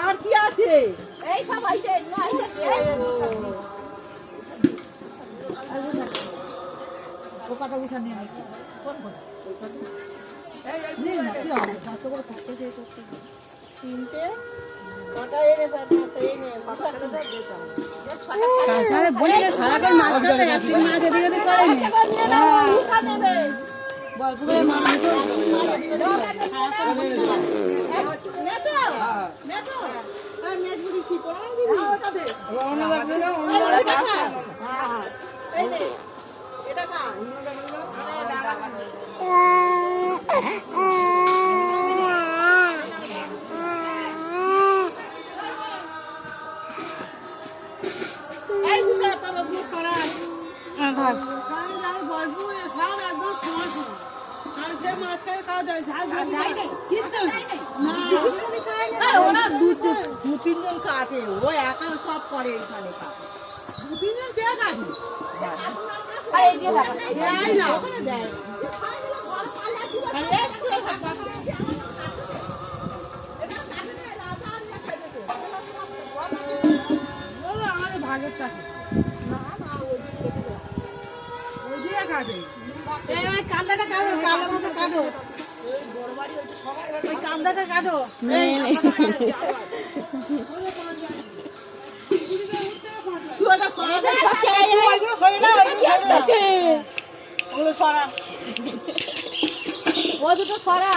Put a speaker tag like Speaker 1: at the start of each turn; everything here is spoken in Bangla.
Speaker 1: আর কি আছে এই সব আইছে পোকাটা উঠা নিয়ে নাকি কোন কোন এই না কি হবে কত করে করতে দিয়ে করতে তিনটে কটা এনে বাটা এনে কটাটা দে দাও তাহলে বলি সারা করে মাছ ধরে আসি মাছ এদিকে এদিকে করে নি উঠা নেবে বল পুরো মাছ নেটো নেটো আর মেজুরি কি পড়া দিবি ওটা দে ওনা লাগবে না ওনা হ্যাঁ এই নে এটা কা এই দুশো টাকা বিশ করা আধার আমি বলবো সব একদম সমস্যা আর সে মাছ খায় খাওয়া যায় ঝাল যায় না কিচ্ছু না ওরা দু তিনজন কাটে ও একা সব করে এখানে কাটে দু তিনজন কে কাটে এই দিয়ে দাও এই না ওখানে দেয় আমাদের ভাগের টাকা কান্দাটা কাটো কালো মতো কাটো ওই কান্দাটা কাটো ও দুটো সরা